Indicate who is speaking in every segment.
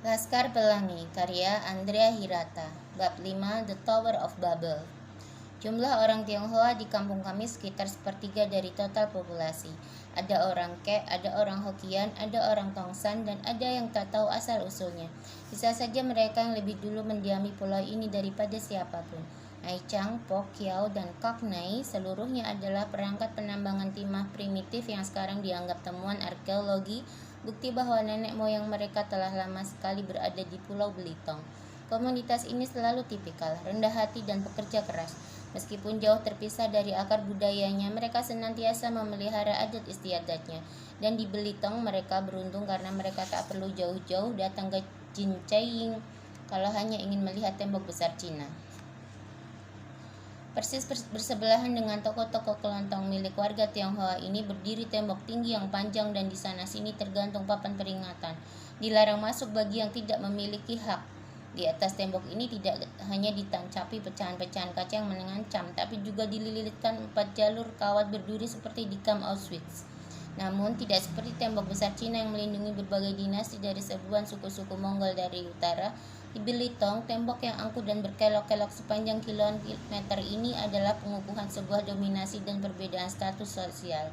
Speaker 1: Laskar Pelangi, karya Andrea Hirata. Bab 5, The Tower of Babel. Jumlah orang Tionghoa di kampung kami sekitar sepertiga dari total populasi. Ada orang Kek, ada orang Hokkien, ada orang Tongsan, dan ada yang tak tahu asal-usulnya. Bisa saja mereka yang lebih dulu mendiami pulau ini daripada siapapun. Aichang, Pok, Kiao, dan Kak Nai seluruhnya adalah perangkat penambangan timah primitif yang sekarang dianggap temuan arkeologi, bukti bahwa nenek moyang mereka telah lama sekali berada di Pulau Belitung. Komunitas ini selalu tipikal, rendah hati dan pekerja keras. Meskipun jauh terpisah dari akar budayanya, mereka senantiasa memelihara adat istiadatnya. Dan di Belitung mereka beruntung karena mereka tak perlu jauh-jauh datang ke Jincheng kalau hanya ingin melihat tembok besar Cina. Persis bersebelahan dengan toko-toko kelontong milik warga Tionghoa ini berdiri tembok tinggi yang panjang dan di sana sini tergantung papan peringatan. Dilarang masuk bagi yang tidak memiliki hak. Di atas tembok ini tidak hanya ditancapi pecahan-pecahan kaca yang mengancam, tapi juga dililitkan 4 jalur kawat berduri seperti di kamp Auschwitz. Namun tidak seperti tembok besar Cina yang melindungi berbagai dinasti dari serbuan suku-suku Mongol dari utara. Di Belitung, tembok yang angkuh dan berkelok-kelok sepanjang kilometer ini adalah pengukuhan sebuah dominasi dan perbedaan status sosial.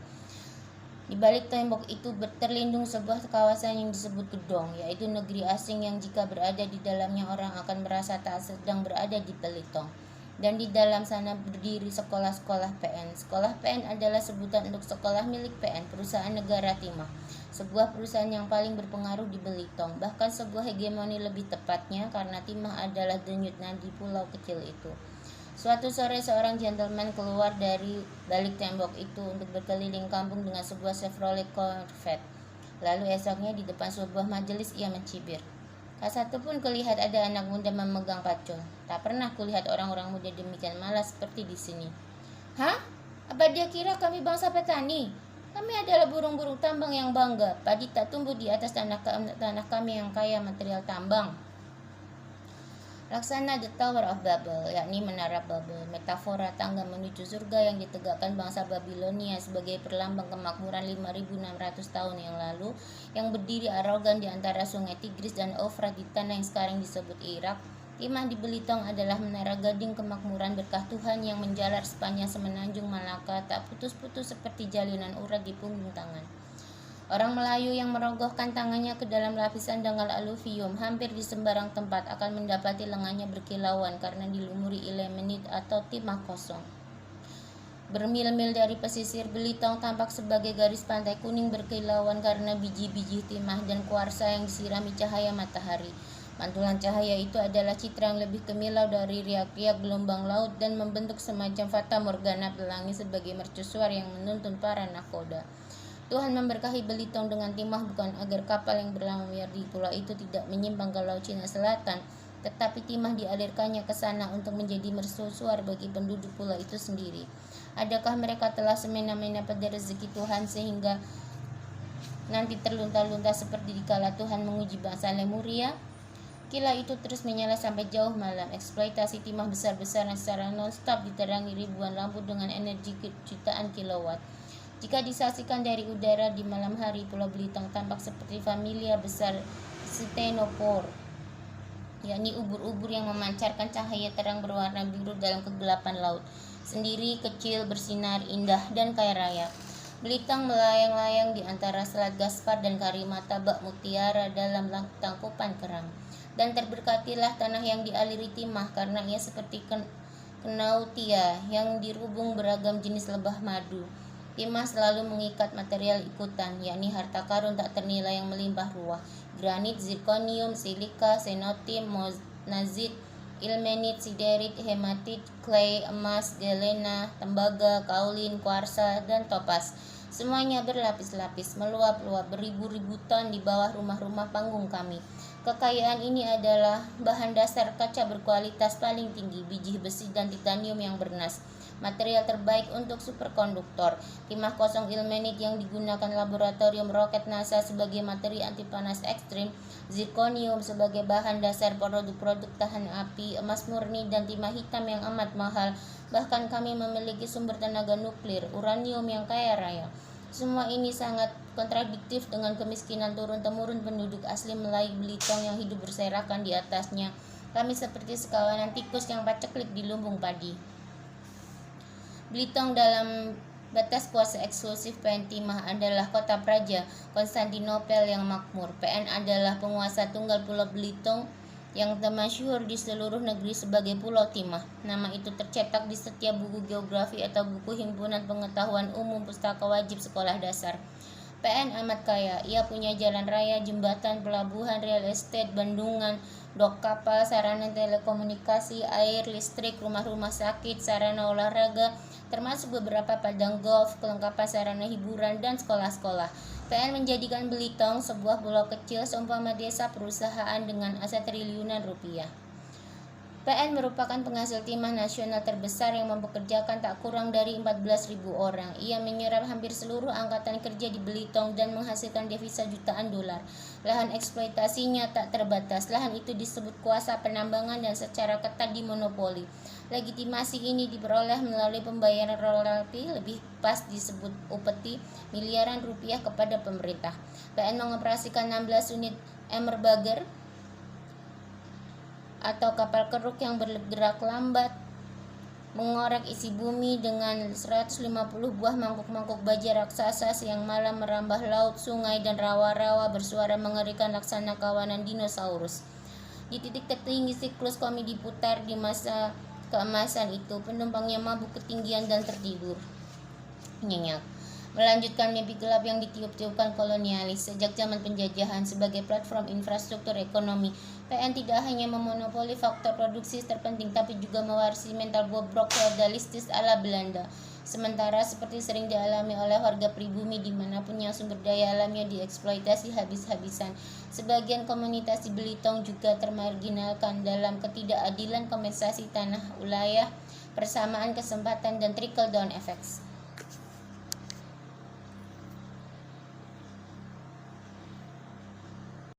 Speaker 1: Di balik tembok itu terlindung sebuah kawasan yang disebut gedong, yaitu negeri asing yang jika berada di dalamnya orang akan merasa tak sedang berada di Belitung. Dan di dalam sana berdiri sekolah-sekolah PN. Sekolah PN adalah sebutan untuk sekolah milik PN, perusahaan negara timah. Sebuah perusahaan yang paling berpengaruh di Belitung, bahkan sebuah hegemoni lebih tepatnya karena timah adalah denyut nadi pulau kecil itu. Suatu sore seorang gentleman keluar dari balik tembok itu untuk berkeliling kampung dengan sebuah Chevrolet Corvette. Lalu esoknya di depan sebuah majelis ia mencibir. Tak satu pun kulihat ada anak muda memegang pacul. Tak pernah kulihat orang-orang muda demikian malas seperti di sini. Hah? Apa dia kira kami bangsa petani? Kami adalah burung-burung tambang yang bangga. Padi tak tumbuh di atas tanah kami yang kaya material tambang. Laksana The Tower of Babel, yakni menara Babel, metafora tangga menuju surga yang ditegakkan bangsa Babilonia sebagai perlambang kemakmuran 5.600 tahun yang lalu, yang berdiri arogan di antara sungai Tigris dan Eufrat di tanah yang sekarang disebut Irak. Timah di Belitung adalah menara gading kemakmuran berkah Tuhan yang menjalar sepanjang semenanjung Malaka, tak putus-putus seperti jalinan urat di punggung tangan. Orang Melayu yang merogohkan tangannya ke dalam lapisan dangkal aluvium hampir di sembarang tempat akan mendapati lengannya berkilauan karena dilumuri ilmenit atau timah kosong. Bermil-mil dari pesisir, Belitung tampak sebagai garis pantai kuning berkilauan karena biji-biji timah dan kuarsa yang disirami cahaya matahari. Pantulan cahaya itu adalah citra yang lebih kemilau dari riak-riak gelombang laut dan membentuk semacam fata morgana pelangi sebagai mercusuar yang menuntun para nakoda. Tuhan memberkahi Belitung dengan timah bukan agar kapal yang berlayar di pulau itu tidak menyimpang ke Laut Cina Selatan, tetapi timah dialirkannya ke sana untuk menjadi mercusuar bagi penduduk pulau itu sendiri. Adakah mereka telah semena-mena pada rezeki Tuhan sehingga nanti terlunta-lunta seperti dikala Tuhan menguji bangsa Lemuria? Kilau itu terus menyala sampai jauh malam. Eksploitasi timah besar-besaran secara non-stop diterangi ribuan lampu dengan energi jutaan kilowatt. Jika disaksikan dari udara di malam hari, Pulau Belitung tampak seperti familia besar Ctenophore, yakni ubur-ubur yang memancarkan cahaya terang berwarna biru dalam kegelapan laut. Sendiri, kecil, bersinar, indah, dan kaya raya. Belitung melayang-layang di antara Selat Gaspar dan Karimata bak mutiara dalam tangkupan kerang. Dan terberkatilah tanah yang dialiri timah karena ia seperti kenautia yang dirubung beragam jenis lebah madu. Timah selalu mengikat material ikutan, yakni harta karun tak ternilai yang melimpah ruah. Granit, zirconium, silika, xenotim, monazit, ilmenit, siderit, hematit, clay, emas, galena, tembaga, kaolin, kuarsa, dan topas. Semuanya berlapis-lapis, meluap-luap beribu-ribu ton di bawah rumah-rumah panggung kami. Kekayaan ini adalah bahan dasar kaca berkualitas paling tinggi, biji besi dan titanium yang bernas, material terbaik untuk superkonduktor, timah kosong ilmenit yang digunakan laboratorium roket NASA sebagai materi anti panas ekstrim, zirconium sebagai bahan dasar produk-produk tahan api, emas murni dan timah hitam yang amat mahal. Bahkan kami memiliki sumber tenaga nuklir, uranium yang kaya raya. Semua ini sangat kontradiktif dengan kemiskinan turun-temurun penduduk asli Melayu Belitung yang hidup berserakan di atasnya. Kami seperti sekawanan tikus yang paceklik di lumbung padi. Belitung dalam batas kuasa eksklusif PN Timah adalah kota praja Konstantinopel yang makmur. PN adalah penguasa tunggal Pulau Belitung yang termasyhur di seluruh negeri sebagai Pulau Timah. Nama itu tercetak di setiap buku geografi atau buku himpunan pengetahuan umum pustaka wajib sekolah dasar. PN amat kaya. Ia punya jalan raya, jembatan, pelabuhan, real estate, bendungan, dok kapal, sarana telekomunikasi, air, listrik, rumah-rumah sakit, sarana olahraga, termasuk beberapa padang golf, kelengkapan sarana hiburan, dan sekolah-sekolah. PN menjadikan Belitung sebuah pulau kecil seumpama desa perusahaan dengan aset triliunan rupiah. PN merupakan penghasil timah nasional terbesar yang mempekerjakan tak kurang dari 14.000 orang. Ia menyerap hampir seluruh angkatan kerja di Belitung dan menghasilkan devisa jutaan dolar. Lahan eksploitasinya tak terbatas. Lahan itu disebut kuasa penambangan dan secara ketat dimonopoli. Legitimasi ini diperoleh melalui pembayaran royalti, lebih pas disebut upeti, miliaran rupiah kepada pemerintah. PN mengoperasikan 16 unit Emmerbager atau kapal keruk yang bergerak lambat, mengorek isi bumi dengan 150 buah mangkuk-mangkuk baja raksasa yang malam merambah laut, sungai, dan rawa-rawa bersuara mengerikan laksana kawanan dinosaurus. Di titik tertinggi siklus kami diputar di masa keemasan itu, penumpangnya mabuk ketinggian dan tertidur nyenyak, melanjutkan mimpi gelap yang ditiup-tiupkan kolonialis sejak zaman penjajahan. Sebagai platform infrastruktur ekonomi, PN tidak hanya memonopoli faktor produksi terpenting, tapi juga mewarisi mental bobrok feodalistis ala Belanda. Sementara seperti sering dialami oleh warga pribumi dimanapun yang sumber daya alamnya dieksploitasi habis-habisan, sebagian komunitas di Belitung juga termarginalkan dalam ketidakadilan kompensasi tanah wilayah, persamaan kesempatan, dan trickle down effects.